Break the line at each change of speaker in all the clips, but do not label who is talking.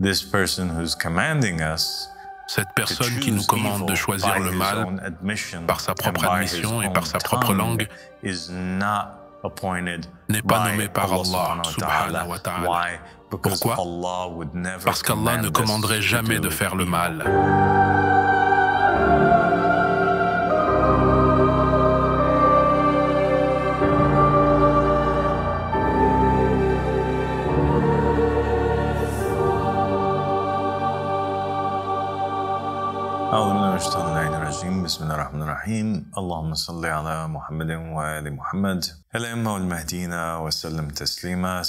Cette personne qui nous commande de choisir le mal par sa propre admission et par sa propre langue n'est pas nommée par Allah subhanahu wa ta'ala. Pourquoi? Parce qu'Allah ne commanderait jamais de faire le mal.
Bismillahirrahmanirrahim. Allahumma salli ala Muhammadin wa ali Muhammad. Al-imma wal-mahdina wa sallam taslima.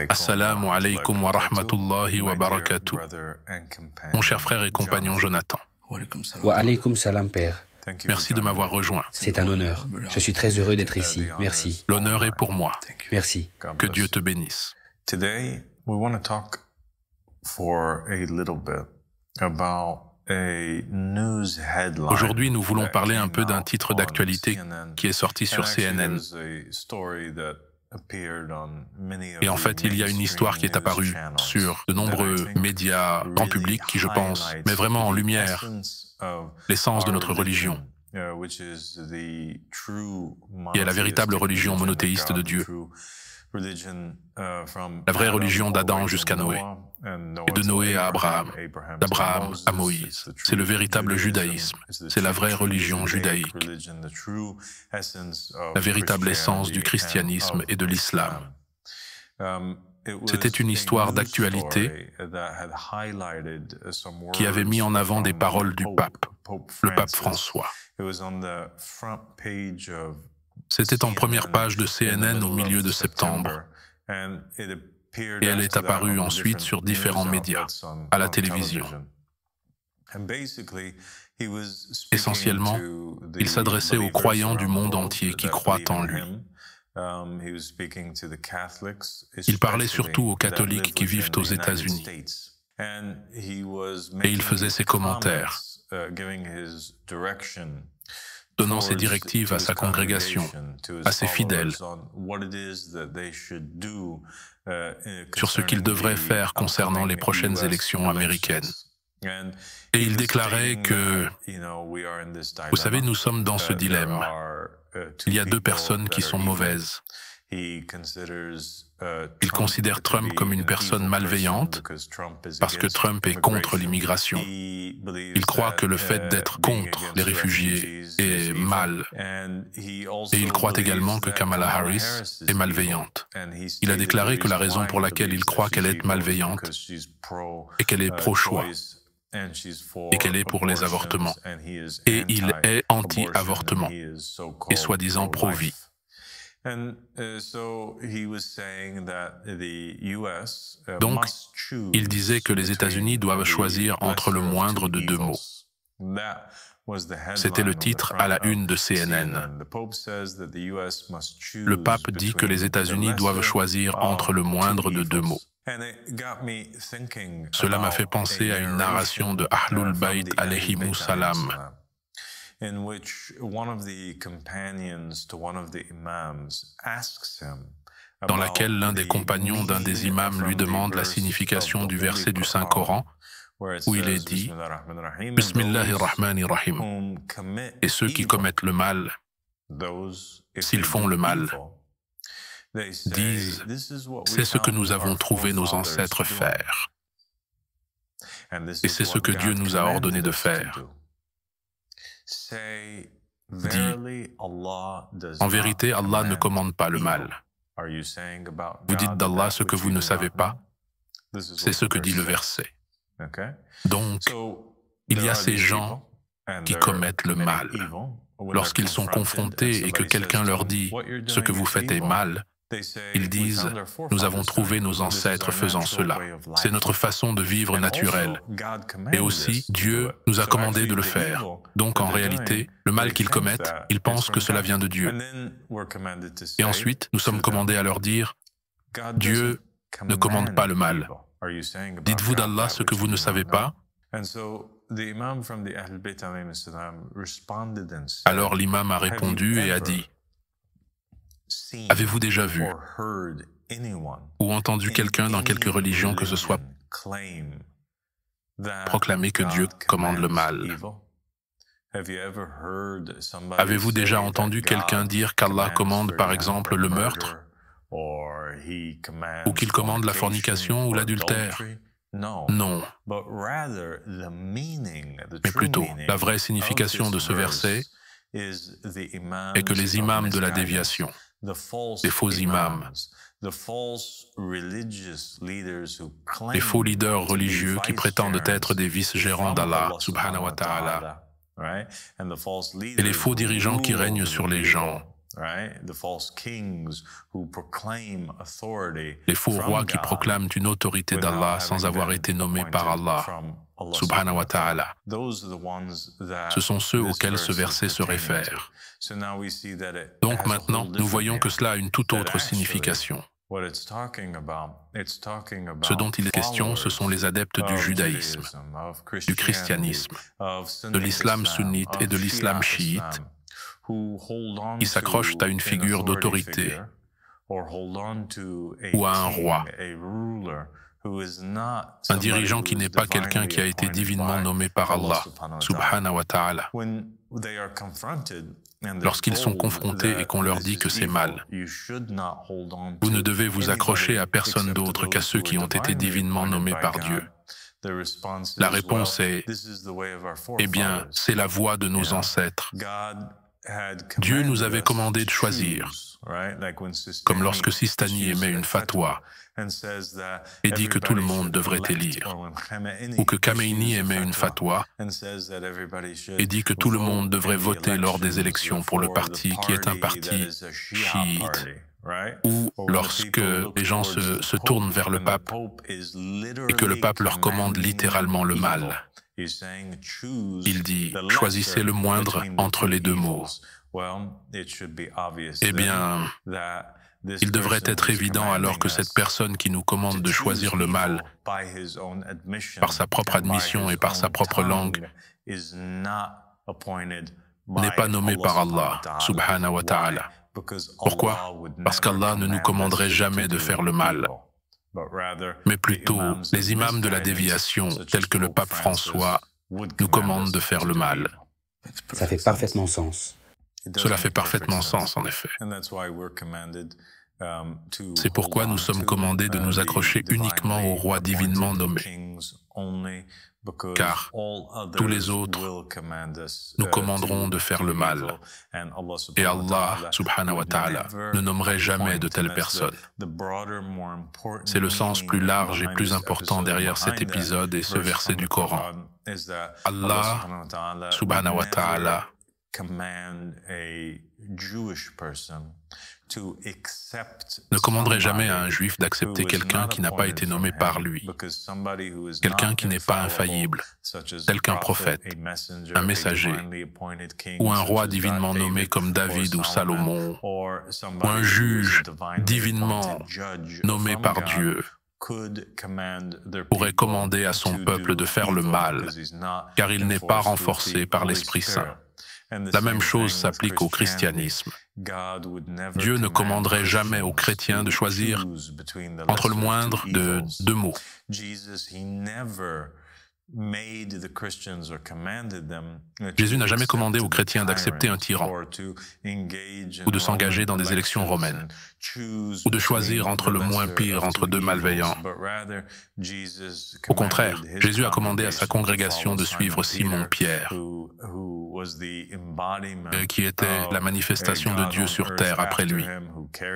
Assalamu alaikum wa rahmatullahi wa barakatuh. Mon cher frère et compagnon Jonathan.
Wa alaykum salam, père.
Merci de m'avoir rejoint.
C'est un honneur. Je suis très heureux d'être ici. Merci.
L'honneur est pour moi.
Merci.
Que Dieu te bénisse.
Today, we want to talk for a little bit about
Aujourd'hui, nous voulons parler un peu d'un titre d'actualité qui est sorti sur CNN. Et en fait, il y a une histoire qui est apparue sur de nombreux médias grand public qui, je pense, met vraiment en lumière l'essence de notre religion, qui est la véritable religion monothéiste de Dieu. La vraie religion d'Adam jusqu'à Noé, et de Noé à Abraham, d'Abraham à Moïse. C'est le véritable judaïsme, c'est la vraie religion judaïque, la véritable essence du christianisme et de l'islam. C'était une histoire d'actualité qui avait mis en avant des paroles du pape, le pape François. C'était en première page de CNN au milieu de septembre, et elle est apparue ensuite sur différents médias, à la télévision. Essentiellement, il s'adressait aux croyants du monde entier qui croient en lui. Il parlait surtout aux catholiques qui vivent aux États-Unis. Et il faisait ses commentaires, donnant ses directives à sa congrégation, à ses fidèles, sur ce qu'ils devraient faire concernant les prochaines élections américaines. Et il déclarait que, vous savez, nous sommes dans ce dilemme. Il y a deux personnes qui sont mauvaises. Il considère Trump comme une personne malveillante parce que Trump est contre l'immigration. Il croit que le fait d'être contre les réfugiés est mal. Et il croit également que Kamala Harris est malveillante. Il a déclaré que la raison pour laquelle il croit qu'elle est malveillante est qu'elle est pro-choix et qu'elle est pour les avortements. Et il est anti-avortement et soi-disant pro-vie. Donc, il disait que les États-Unis doivent choisir entre le moindre de deux mots. C'était le titre à la une de CNN. Le pape dit que les États-Unis doivent choisir entre le moindre de deux mots. Cela m'a fait penser à une narration de Ahlul Bayt alayhimu salam, dans laquelle l'un des compagnons d'un des imams lui demande la signification du verset du Saint-Coran, où il est dit « Bismillahirrahmanirrahim » et ceux qui commettent le mal, s'ils font le mal, disent « c'est ce que nous avons trouvé nos ancêtres faire, et c'est ce que Dieu nous a ordonné de faire. » Dit, en vérité, Allah ne commande pas le mal. Vous dites d'Allah ce que vous ne savez pas, c'est ce que dit le verset. Donc, il y a ces gens qui commettent le mal. Lorsqu'ils sont confrontés et que quelqu'un leur dit « ce que vous faites est mal », ils disent « nous avons trouvé nos ancêtres faisant cela. C'est notre façon de vivre naturelle. Et aussi, Dieu nous a commandé de le faire. Donc, en réalité, le mal qu'ils commettent, ils pensent que cela vient de Dieu. Et ensuite, nous sommes commandés à leur dire « Dieu ne commande pas le mal. Dites-vous d'Allah ce que vous ne savez pas ?» Alors l'imam a répondu et a dit « Avez-vous déjà vu ou entendu quelqu'un dans quelque religion que ce soit proclamer que Dieu commande le mal. Avez-vous déjà entendu quelqu'un dire qu'Allah commande par exemple le meurtre, ou qu'il commande la fornication ou l'adultère? Non. Mais plutôt, la vraie signification de ce verset est que les imams de la déviation, les faux imams, les faux leaders religieux qui prétendent être des vice-gérants d'Allah, subhanahu wa ta'ala, et les faux dirigeants qui règnent sur les gens, les faux rois qui proclament une autorité d'Allah sans avoir été nommés par Allah, subhanahu wa ta'ala. Ce sont ceux auxquels ce verset se réfère. Donc maintenant, nous voyons que cela a une toute autre signification. Ce dont il est question, ce sont les adeptes du judaïsme, du christianisme, de l'islam sunnite et de l'islam chiite, qui s'accrochent à une figure d'autorité ou à un roi, un dirigeant qui n'est pas quelqu'un qui a été divinement nommé par Allah, subhanahu wa ta'ala. Lorsqu'ils sont confrontés et qu'on leur dit que c'est mal, vous ne devez vous accrocher à personne d'autre qu'à ceux qui ont été divinement nommés par Dieu. La réponse est, eh bien, c'est la voie de nos ancêtres. Dieu nous avait commandé de choisir, comme lorsque Sistani émet une fatwa et dit que tout le monde devrait élire, ou que Khamenei émet une fatwa et dit que tout le monde devrait voter lors des élections pour le parti qui est un parti chiite, ou lorsque les gens se tournent vers le pape et que le pape leur commande littéralement le mal. Il dit « choisissez le moindre entre les deux mots ». Eh bien, il devrait être évident alors que cette personne qui nous commande de choisir le mal par sa propre admission et par sa propre langue n'est pas nommée par Allah, subhanahu wa ta'ala. Pourquoi? Parce qu'Allah ne nous commanderait jamais de faire le mal, mais plutôt les imams de la déviation, tels que le pape François, nous commandent de faire le mal.
Ça fait parfaitement sens.
Cela fait parfaitement sens, en effet. C'est pourquoi nous sommes commandés de nous accrocher uniquement au roi divinement nommé, car tous les autres nous commanderont de faire le mal. Et Allah, subhanahu wa ta'ala, ne nommerait jamais de telles personnes. C'est le sens plus large et plus important derrière cet épisode et ce verset du Coran. Allah, subhanahu wa ta'ala, ne commanderait jamais à un juif d'accepter quelqu'un qui n'a pas été nommé par lui, quelqu'un qui n'est pas infaillible, tel qu'un prophète, un messager, ou un roi divinement nommé comme David ou Salomon, ou un juge divinement nommé par Dieu, pourrait commander à son peuple de faire le mal, car il n'est pas renforcé par l'Esprit Saint. La même chose s'applique au christianisme. Dieu ne commanderait jamais aux chrétiens de choisir entre le moindre de deux mots. Jésus n'a jamais commandé aux chrétiens d'accepter un tyran, ou de s'engager dans des élections romaines, ou de choisir entre le moins pire entre deux malveillants. Au contraire, Jésus a commandé à sa congrégation de suivre Simon-Pierre, qui était la manifestation de Dieu sur terre après lui,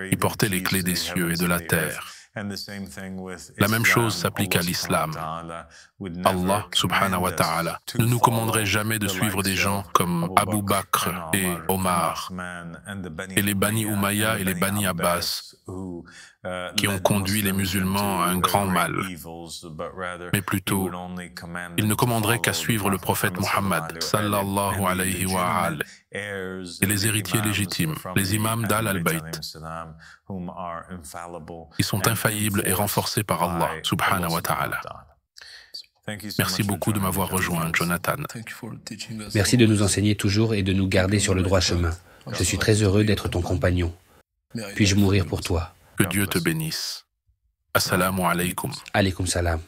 qui portait les clés des cieux et de la terre. La même chose s'applique à l'islam. Allah, subhanahu wa ta'ala, ne nous commanderait jamais de suivre des gens comme Abu Bakr et Omar, et les Bani Umayya et les Bani Abbas, qui ont conduit les musulmans à un grand mal. Mais plutôt, il ne commanderait qu'à suivre le prophète Muhammad, sallallahu alayhi wa alihi, et les héritiers légitimes, les imams d'Al-Bayt, qui sont infaillibles et renforcés par Allah, subhanahu wa ta'ala. Merci beaucoup de m'avoir rejoint, Jonathan.
Merci de nous enseigner toujours et de nous garder sur le droit chemin. Je suis très heureux d'être ton compagnon. Puis-je mourir pour toi?
Que Dieu te bénisse. Assalamu alaikum.
Alaykoum salam.